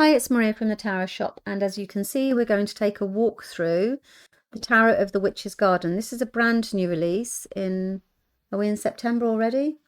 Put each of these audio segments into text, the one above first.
Hi, it's Maria from the Tarot Shop, and as you can see, we're going to take a walk through the Tarot of the Witch's Garden. This is a brand new release are we in September already?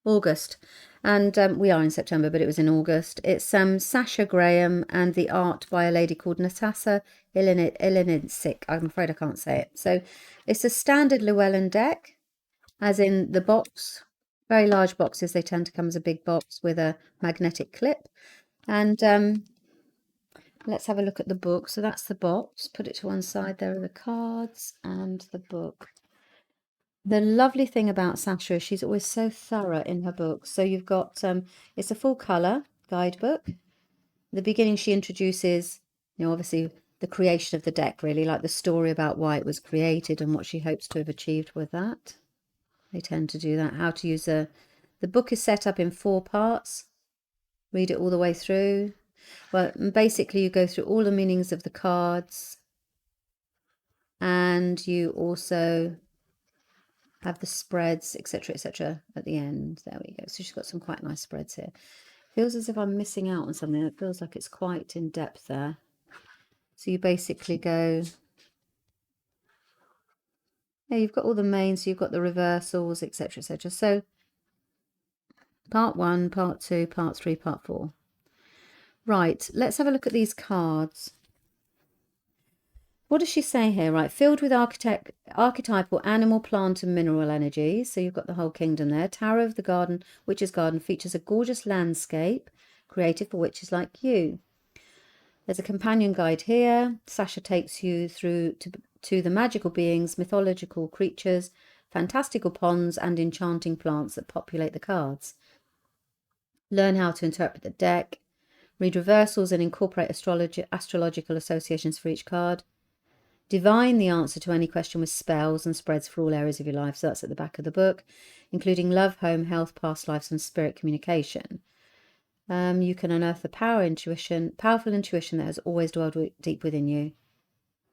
August. And we are in September, but it was in August. It's Sasha Graham and the art by a lady called Natasa Ilincic. I'm afraid I can't say it. So it's a standard Llewellyn deck, as in the box. Very large boxes. They tend to come as a big box with a magnetic clip. And let's have a look at the book. So that's the box. Put it to one side. There are the cards and the book. The lovely thing about Sasha is she's always so thorough in her books. So you've got, it's a full colour guidebook. At the beginning, she introduces, obviously the creation of the deck, really, like the story about why it was created and what she hopes to have achieved with that. They tend to do that. How to use the book is set up in 4 parts. Read it all the way through. Well, basically you go through all the meanings of the cards, and you also have the spreads, etc., at the end. There we go. So she's got some quite nice spreads here. Feels as if I'm missing out on something. It feels like it's quite in depth there. So you basically go, yeah, you've got all the mains, so you've got the reversals, etc. So part 1, part 2, part 3, part 4. Right, let's have a look at these cards. What does she say here? Right, filled with archetypal animal, plant and mineral energies. So you've got the whole kingdom there. Tarot of the Garden, Witch's Garden features a gorgeous landscape created for witches like you. There's a companion guide here. Sasha takes you through to the magical beings, mythological creatures, fantastical ponds and enchanting plants that populate the cards. Learn how to interpret the deck. Read reversals and incorporate astrological associations for each card. Divine the answer to any question with spells and spreads for all areas of your life. So that's at the back of the book, including love, home, health, past lives, and spirit communication. You can unearth the powerful intuition that has always dwelled deep within you.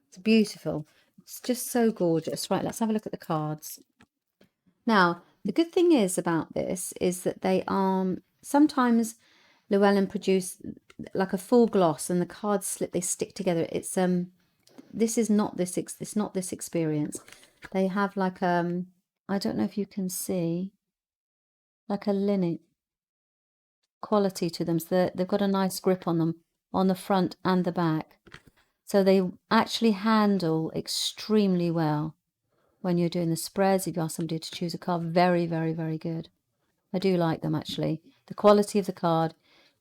It's beautiful. It's just so gorgeous. Right, let's have a look at the cards. Now, the good thing is about this is that they are sometimes Llewellyn produce like a full gloss, and the cards they stick together. It's this is not this it's not this experience. They have like I don't know if you can see, like a linen quality to them. So they've got a nice grip on them on the front and the back. So they actually handle extremely well when you're doing the spreads. If you ask somebody to choose a card, very, very, very good. I do like them actually. The quality of the card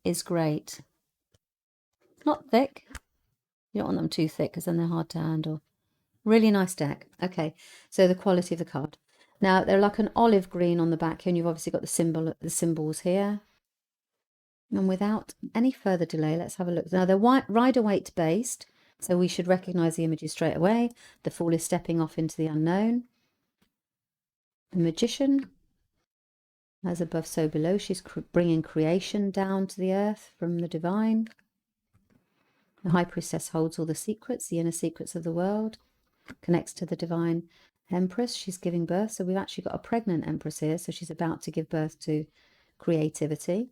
is great. Not thick. You don't want them too thick because then they're hard to handle. Really nice deck. Okay, so the quality of the card. Now they're like an olive green on the back here, and you've obviously got the symbols here. And without any further delay, let's have a look. Now they're Rider-Waite based, so we should recognize the images straight away. The Fool is stepping off into the unknown. The Magician, as above, so below. She's bringing creation down to the earth from the divine. The High Priestess holds all the secrets, the inner secrets of the world. Connects to the divine Empress. She's giving birth. So we've actually got a pregnant Empress here. So she's about to give birth to creativity.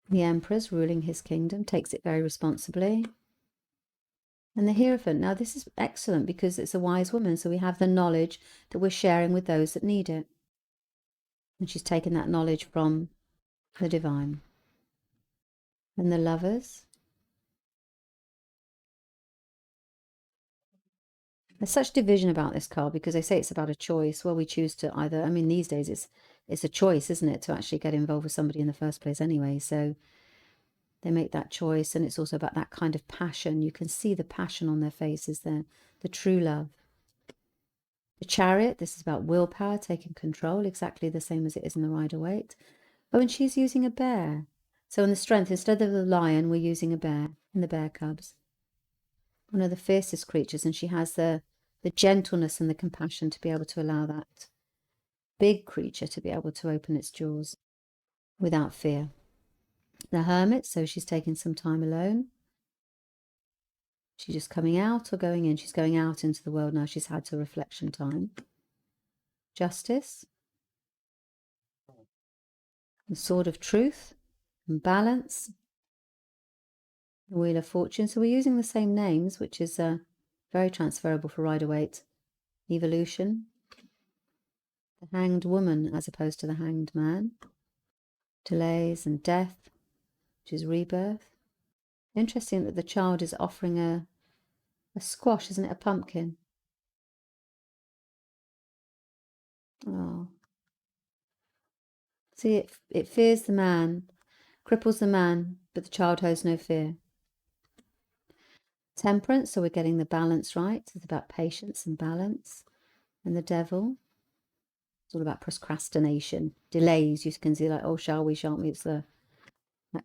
The Emperor's ruling his kingdom, takes it very responsibly. And the Hierophant. Now this is excellent because it's a wise woman. So we have the knowledge that we're sharing with those that need it. And she's taken that knowledge from the divine. And the Lovers. There's such division about this card because they say it's about a choice. Well, we choose to either, I mean, these days it's a choice, isn't it, to actually get involved with somebody in the first place anyway. So they make that choice, and it's also about that kind of passion. You can see the passion on their faces there, the true love. The Chariot, this is about willpower, taking control, exactly the same as it is in the Rider-Waite. Oh, and she's using a bear. So in the Strength, instead of the lion, we're using a bear in the bear cubs. One of the fiercest creatures, and she has the gentleness and the compassion to be able to allow that big creature to be able to open its jaws without fear. The Hermit, so she's taking some time alone. She's just coming out or going in? She's going out into the world now. She's had her reflection time. Justice. The Sword of Truth and Balance. The Wheel of Fortune. So we're using the same names, which is very transferable for Rider-Waite. Evolution. The Hanged Woman as opposed to the Hanged Man. Delays and death, which is rebirth. Interesting that the child is offering a squash, isn't it? A pumpkin. Oh. See, it fears the man, cripples the man, but the child has no fear. Temperance, so we're getting the balance right. It's about patience and balance. And the Devil, it's all about procrastination, delays. You can see like, oh, shall we, shan't we? It's that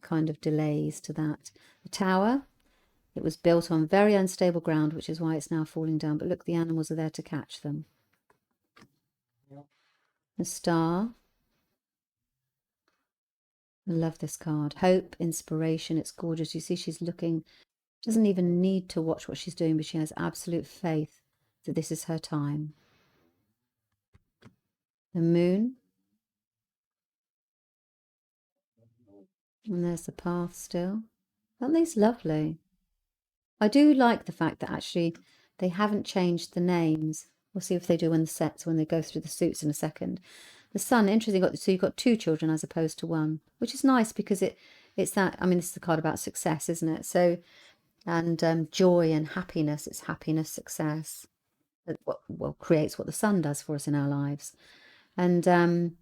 kind of delays to that. The Tower, it was built on very unstable ground, which is why it's now falling down. But look, the animals are there to catch them. The Star. I love this card. Hope, inspiration. It's gorgeous. You see she's looking, doesn't even need to watch what she's doing, but she has absolute faith that this is her time. The Moon. And there's the path still. Aren't these lovely? I do like the fact that actually they haven't changed the names. We'll see if they do when the sets, when they go through the suits in a second. The Sun, interesting, so you've got 2 children as opposed to 1, which is nice because it's that, I mean, this is a card about success, isn't it? So, and joy and happiness, it's happiness, success, what creates what the sun does for us in our lives. And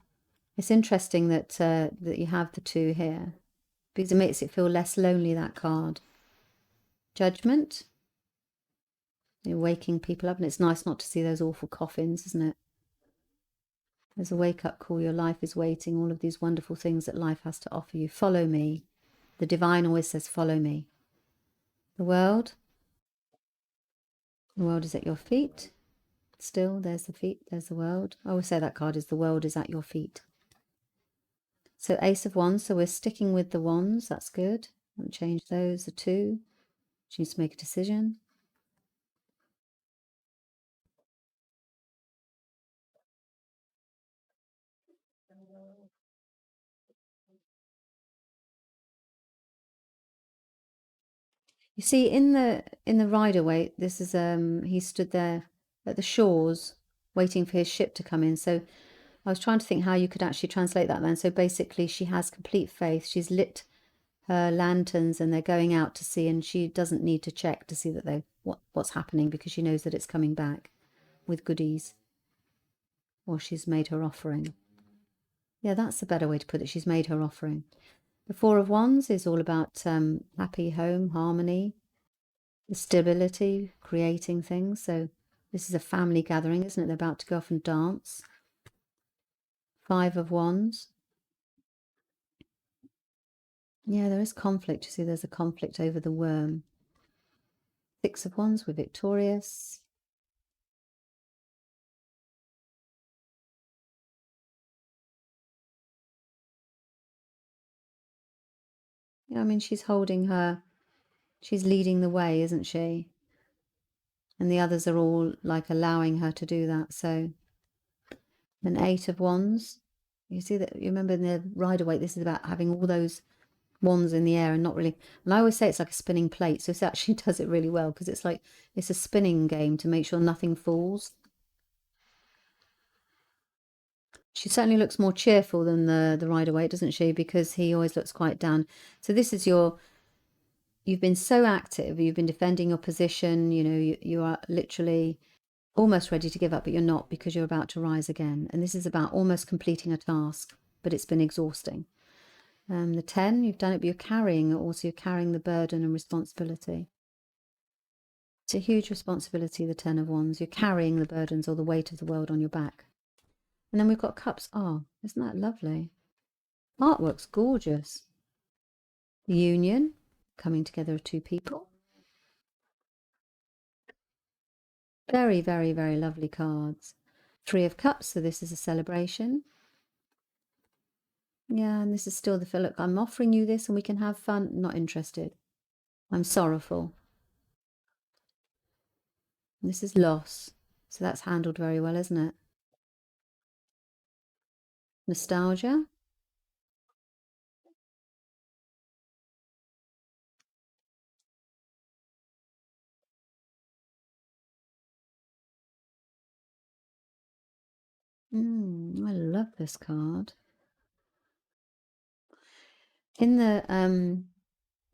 it's interesting that that you have the 2 here because it makes it feel less lonely, that card. Judgment. You're waking people up, and it's nice not to see those awful coffins, isn't it? There's a wake-up call. Your life is waiting. All of these wonderful things that life has to offer you. Follow me. The divine always says, follow me. The world. The world is at your feet. Still, there's the feet. There's the world. I always say that card is the world is at your feet. So Ace of Wands. So we're sticking with the wands. That's good. Haven't changed those. The 2. She needs to make a decision. You see, in the Rider-Waite, this is he stood there at the shores waiting for his ship to come in. So I was trying to think how you could actually translate that then. So basically she has complete faith. She's lit her lanterns and they're going out to sea, and she doesn't need to check to see that they what's happening because she knows that it's coming back with goodies, or she's made her offering. Yeah, that's a better way to put it. She's made her offering. The 4 of Wands is all about happy home, harmony, the stability, creating things. So this is a family gathering, isn't it? They're about to go off and dance. 5 of Wands. Yeah, there is conflict. You see, there's a conflict over the worm. 6 of Wands, we're victorious. Yeah, I mean, she's holding her, she's leading the way, isn't she? And the others are all like allowing her to do that. So an 8 of Wands. You see that, you remember in the Rider-Waite, this is about having all those wands in the air and not really, and I always say it's like a spinning plate, so it actually does it really well because it's like it's a spinning game to make sure nothing falls. She certainly looks more cheerful than the Rider-Waite, doesn't she? Because he always looks quite down. So this is you've been so active, you've been defending your position, you know, you are literally almost ready to give up, but you're not because you're about to rise again. And this is about almost completing a task, but it's been exhausting. The 10, you've done it, but you're carrying, also you're carrying the burden and responsibility. It's a huge responsibility, the 10 of Wands. You're carrying the burdens or the weight of the world on your back. And then we've got Cups. Oh, isn't that lovely? Artwork's gorgeous. The union, coming together of 2 people. Very, very, very lovely cards. 3 of Cups, so this is a celebration. Yeah, and this is still the look, I'm offering you this and we can have fun. Not interested. I'm sorrowful. And this is loss. So that's handled very well, isn't it? Nostalgia. I love this card. In the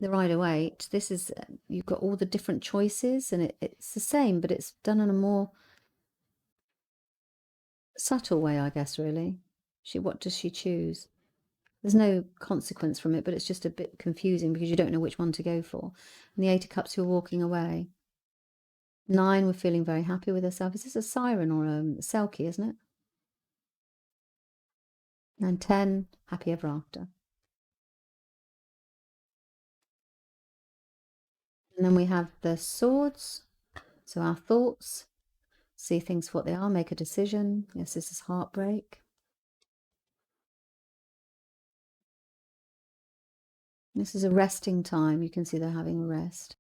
Rider-Waite, this is, you've got all the different choices, and it's the same, but it's done in a more subtle way, I guess, really. What does she choose? There's no consequence from it, but it's just a bit confusing because you don't know which one to go for. And the Eight of Cups, you're walking away. 9, we're feeling very happy with herself. Is this a siren or a selkie, isn't it? And 10, happy ever after. And then we have the Swords. So our thoughts, see things for what they are, make a decision. Yes, this is heartbreak. This is a resting time. You can see they're having a rest.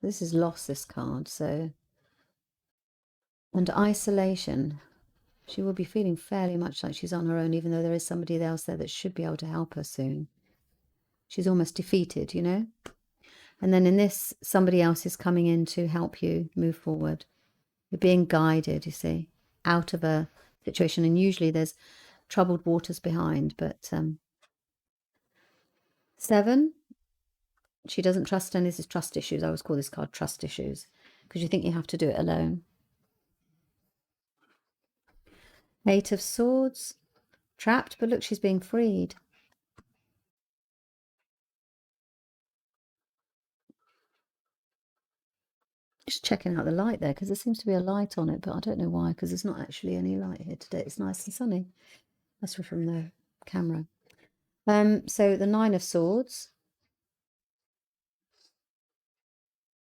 This is loss, this card. So, and isolation. She will be feeling fairly much like she's on her own, even though there is somebody else there that should be able to help her soon. She's almost defeated, you know? And then in this, somebody else is coming in to help you move forward. You're being guided, you see, out of a situation. And usually there's troubled waters behind. But 7, she doesn't trust any. This is trust issues. I always call this card trust issues because you think you have to do it alone. 8 of Swords, trapped, but look, she's being freed. Just checking out the light there because there seems to be a light on it, but I don't know why, because there's not actually any light here today. It's nice and sunny. That's from the camera. So the 9 of Swords.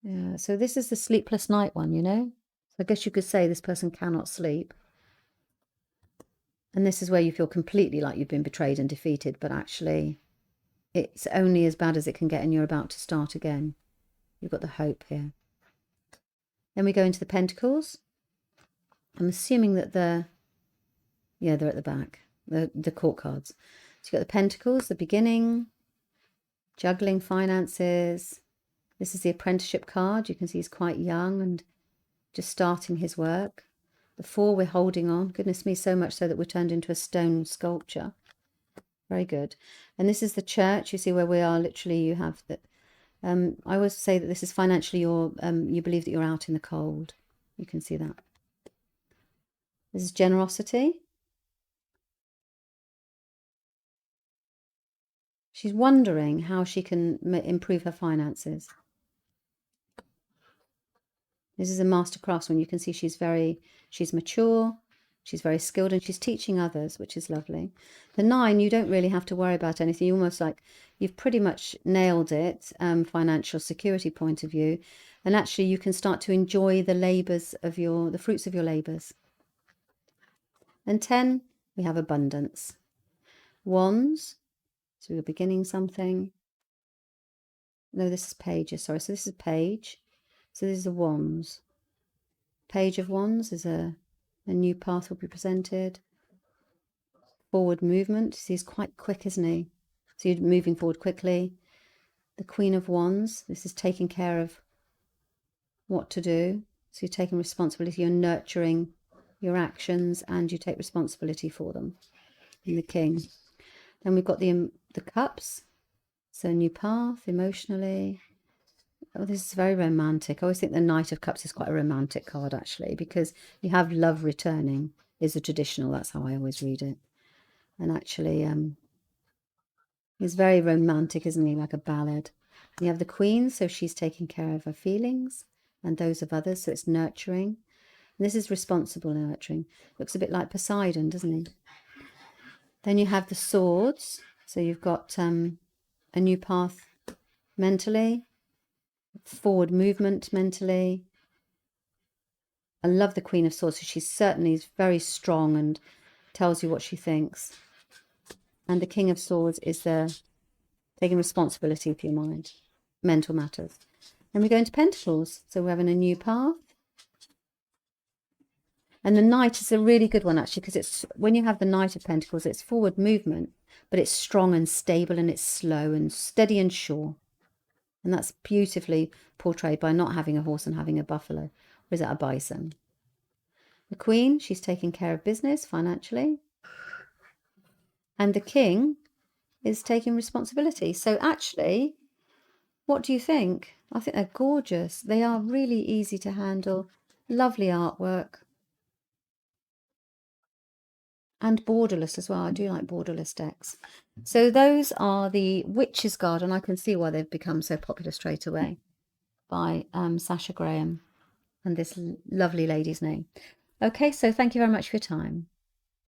Yeah, so this is the sleepless night one, you know? So I guess you could say this person cannot sleep. And this is where you feel completely like you've been betrayed and defeated, but actually it's only as bad as it can get and you're about to start again. You've got the hope here. Then we go into the Pentacles. I'm assuming that they're at the back, the court cards. So you've got the Pentacles, the beginning, juggling finances. This is the apprenticeship card. You can see he's quite young and just starting his work. The 4, we're holding on. Goodness me, so much so that we're turned into a stone sculpture. Very good. And this is the church. You see where we are. Literally, you have that. I always say that this is financially you believe that you're out in the cold. You can see that. This is generosity. She's wondering how she can improve her finances. This is a master craftsman. You can see she's mature, she's very skilled, and she's teaching others, which is lovely. The 9, you don't really have to worry about anything. You're almost like you've pretty much nailed it, financial security point of view. And actually you can start to enjoy the labors of the fruits of your labors. And 10, we have abundance. Wands, so we're beginning something. No, this is pages, sorry. So this is page. So this is the Wands. Page of Wands is a new path will be presented. Forward movement. See, he's quite quick, isn't he? So you're moving forward quickly. The Queen of Wands. This is taking care of what to do. So you're taking responsibility. You're nurturing your actions and you take responsibility for them. And the King. Then we've got the Cups. So new path emotionally. Oh, this is very romantic. I always think the Knight of Cups is quite a romantic card, actually, because you have love returning is a traditional. That's how I always read it. And actually, he's very romantic, isn't he? Like a ballad. And you have the Queen, so she's taking care of her feelings and those of others. So it's nurturing. And this is responsible nurturing. Looks a bit like Poseidon, doesn't he? Then you have the Swords. So you've got a new path mentally, forward movement mentally. I love the Queen of Swords. So she certainly is very strong and tells you what she thinks. And the King of Swords is taking responsibility for your mind, mental matters. Then we go into Pentacles. So we're having a new path. And the Knight is a really good one, actually, because it's when you have the Knight of Pentacles, it's forward movement, but it's strong and stable, and it's slow and steady and sure. And that's beautifully portrayed by not having a horse and having a buffalo. Or is that a bison? The Queen, she's taking care of business financially. And the King is taking responsibility. So actually, what do you think? I think they're gorgeous. They are really easy to handle. Lovely artwork. And borderless as well. I do like borderless decks. So those are the Witch's Garden. I can see why they've become so popular straight away, by Sasha Graham, and this lovely lady's name. Okay, so thank you very much for your time.